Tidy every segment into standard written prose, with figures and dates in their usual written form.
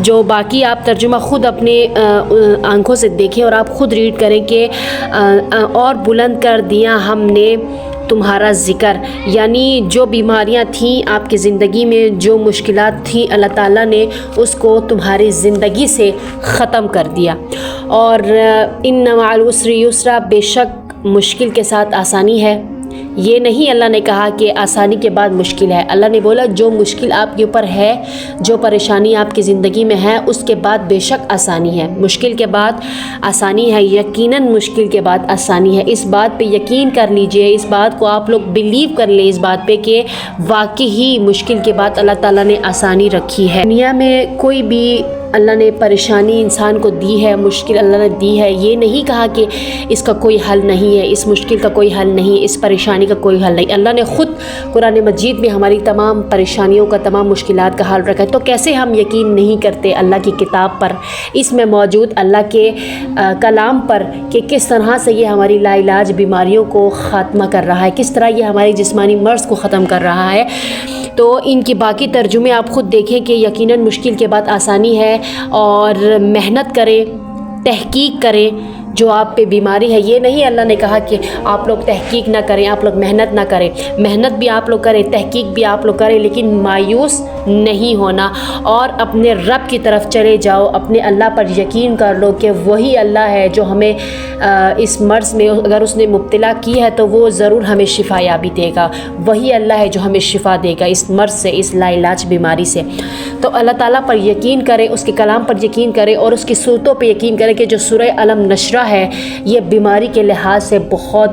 جو باقی آپ ترجمہ خود اپنے آنکھوں سے دیکھیں اور آپ خود ریڈ کریں کہ اور بلند کر دیا ہم نے تمہارا ذکر، یعنی جو بیماریاں تھیں آپ کی زندگی میں، جو مشکلات تھیں، اللہ تعالیٰ نے اس کو تمہاری زندگی سے ختم کر دیا۔ اور ان مع العسر یسرا، بے شک مشکل کے ساتھ آسانی ہے۔ یہ نہیں اللہ نے کہا کہ آسانی کے بعد مشکل ہے، اللہ نے بولا جو مشکل آپ کے اوپر ہے، جو پریشانی آپ کی زندگی میں ہے، اس کے بعد بے شک آسانی ہے۔ مشکل کے بعد آسانی ہے، یقیناً مشکل کے بعد آسانی ہے۔ اس بات پہ یقین کر لیجئے، اس بات کو آپ لوگ بلیو کر لیں، اس بات پہ کہ واقعی مشکل کے بعد اللہ تعالیٰ نے آسانی رکھی ہے۔ دنیا میں کوئی بھی اللہ نے پریشانی انسان کو دی ہے، مشکل اللہ نے دی ہے، یہ نہیں کہا کہ اس کا کوئی حل نہیں ہے، اس مشکل کا کوئی حل نہیں، اس پریشانی کا کوئی حل نہیں۔ اللہ نے خود قرآن مجید میں ہماری تمام پریشانیوں کا، تمام مشکلات کا حل رکھا ہے۔ تو کیسے ہم یقین نہیں کرتے اللہ کی کتاب پر، اس میں موجود اللہ کے کلام پر، کہ کس طرح سے یہ ہماری لا علاج بیماریوں کو خاتمہ کر رہا ہے، کس طرح یہ ہماری جسمانی مرض کو ختم کر رہا ہے۔ تو ان کی باقی ترجمے آپ خود دیکھیں کہ یقیناً مشکل کے بعد آسانی ہے، اور محنت کریں، تحقیق کریں۔ جو آپ پہ بیماری ہے، یہ نہیں اللہ نے کہا کہ آپ لوگ تحقیق نہ کریں، آپ لوگ محنت نہ کریں، محنت بھی آپ لوگ کریں، تحقیق بھی آپ لوگ کریں، لیکن مایوس نہیں ہونا، اور اپنے رب کی طرف چلے جاؤ، اپنے اللہ پر یقین کر لو کہ وہی اللہ ہے جو ہمیں اس مرض میں اگر اس نے مبتلا کی ہے تو وہ ضرور ہمیں شفا یابی دے گا، وہی اللہ ہے جو ہمیں شفا دے گا اس مرض سے، اس لا علاج بیماری سے۔ تو اللہ تعالیٰ پر یقین کریں، اس کے کلام پر یقین کریں، اور اس کی صورتوں پہ یقین کریں کہ جو سورہ علم نشرہ ہے، یہ بیماری کے لحاظ سے بہت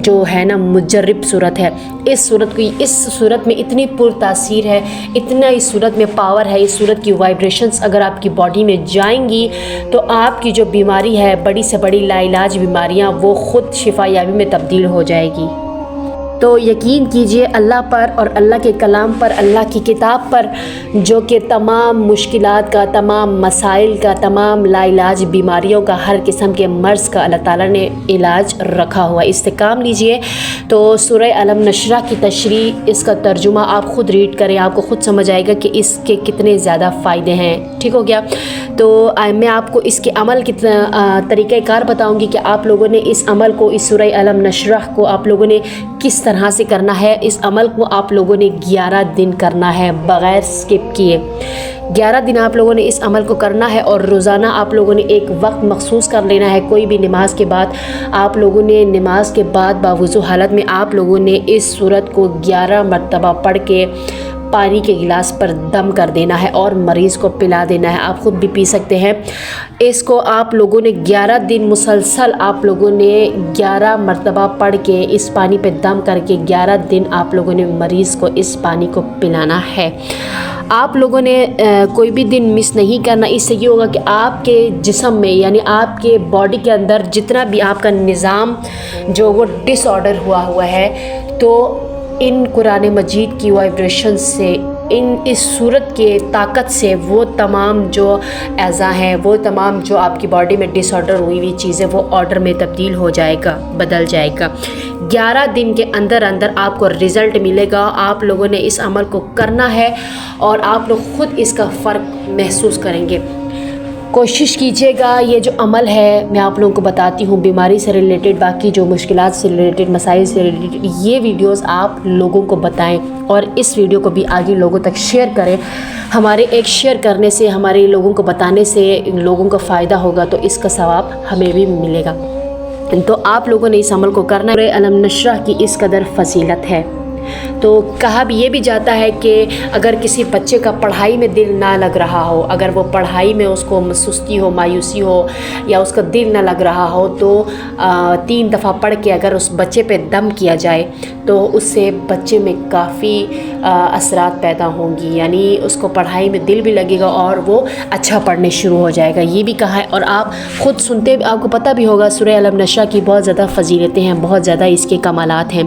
جو ہے نا مجرب صورت ہے۔ اس صورت میں اتنی پر تاثیر ہے، اتنا اس صورت میں پاور ہے، اس صورت کی وائبریشنز اگر آپ کی باڈی میں جائیں گی تو آپ کی جو بیماری ہے، بڑی سے بڑی لا علاج بیماریاں، وہ خود شفا یابی میں تبدیل ہو جائے گی۔ تو یقین کیجئے اللہ پر اور اللہ کے کلام پر، اللہ کی کتاب پر، جو کہ تمام مشکلات کا، تمام مسائل کا، تمام لا علاج بیماریوں کا، ہر قسم کے مرض کا اللہ تعالیٰ نے علاج رکھا ہوا ہے۔ اس سے کام لیجئے۔ تو سورہ علم نشرہ کی تشریح، اس کا ترجمہ آپ خود ریڈ کریں، آپ کو خود سمجھ آئے گا کہ اس کے کتنے زیادہ فائدے ہیں۔ ٹھیک ہو گیا؟ تو میں آپ کو اس کے عمل کی طریقہ کار بتاؤں گی کہ آپ لوگوں نے اس عمل کو، اس سورہ علم نشرہ کو آپ لوگوں نے کس طرح سے کرنا ہے۔ اس عمل کو آپ لوگوں نے 11 دن کرنا ہے بغیر سکپ کیے۔ 11 دن آپ لوگوں نے اس عمل کو کرنا ہے، اور روزانہ آپ لوگوں نے ایک وقت مخصوص کر لینا ہے۔ کوئی بھی نماز کے بعد آپ لوگوں نے، نماز کے بعد باوضو حالت میں آپ لوگوں نے اس سورت کو 11 مرتبہ پڑھ کے پانی کے گلاس پر دم کر دینا ہے اور مریض کو پلا دینا ہے۔ آپ خود بھی پی سکتے ہیں۔ اس کو آپ لوگوں نے 11 دن مسلسل آپ لوگوں نے 11 مرتبہ پڑھ کے اس پانی پہ دم کر کے 11 دن آپ لوگوں نے مریض کو اس پانی کو پلانا ہے۔ آپ لوگوں نے کوئی بھی دن مس نہیں کرنا۔ اس سے یہ ہوگا کہ آپ کے جسم میں، یعنی آپ کے باڈی کے اندر جتنا بھی آپ کا نظام جو وہ ڈس آرڈر ہوا ہے، تو ان قرآن مجید کی وائبریشن سے، اس صورت کے طاقت سے، وہ تمام جو اعضاء ہیں، وہ تمام جو آپ کی باڈی میں ڈس آرڈر ہوئی چیزیں، وہ آرڈر میں تبدیل ہو جائے گا، بدل جائے گا۔ 11 دن کے اندر آپ کو رزلٹ ملے گا۔ آپ لوگوں نے اس عمل کو کرنا ہے اور آپ لوگ خود اس کا فرق محسوس کریں گے۔ کوشش کیجیے گا، یہ جو عمل ہے میں آپ لوگوں کو بتاتی ہوں، بیماری سے ریلیٹڈ، باقی جو مشکلات سے ریلیٹڈ، مسائل سے ریلیٹڈ، یہ ویڈیوز آپ لوگوں کو بتائیں اور اس ویڈیو کو بھی آگے لوگوں تک شیئر کریں۔ ہمارے ایک شیئر کرنے سے، ہمارے لوگوں کو بتانے سے لوگوں کو فائدہ ہوگا، تو اس کا ثواب ہمیں بھی ملے گا۔ تو آپ لوگوں نے اس عمل کو کرنا ہے۔ سورہ علم نشرہ کی اس قدر فضیلت ہے۔ تو کہا بھی یہ بھی جاتا ہے کہ اگر کسی بچے کا پڑھائی میں دل نہ لگ رہا ہو، اگر وہ پڑھائی میں اس کو سستی ہو، مایوسی ہو، یا اس کا دل نہ لگ رہا ہو، تو 3 دفعہ پڑھ کے اگر اس بچے پہ دم کیا جائے تو اس سے بچے میں کافی اثرات پیدا ہوں گی، یعنی اس کو پڑھائی میں دل بھی لگے گا اور وہ اچھا پڑھنے شروع ہو جائے گا، یہ بھی کہا ہے۔ اور آپ خود سنتے، آپ کو پتہ بھی ہوگا سورہ علم نشرہ کی بہت زیادہ فضیلتیں ہیں، بہت زیادہ اس کے کمالات ہیں۔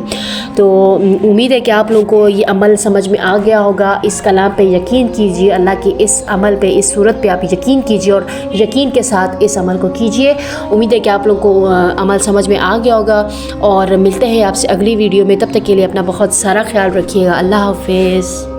تو امید ہے کہ آپ لوگوں کو یہ عمل سمجھ میں آ گیا ہوگا۔ اس کلام پہ یقین کیجیے، اللہ کی اس عمل پہ، اس صورت پہ آپ یقین کیجیے اور یقین کے ساتھ اس عمل کو کیجیے۔ امید ہے کہ آپ لوگوں کو عمل سمجھ میں آ گیا ہوگا، اور ملتے ہیں آپ سے اگلی ویڈیو میں۔ تب تک کے لیے اپنا بہت سارا خیال رکھیے گا۔ اللہ حافظ۔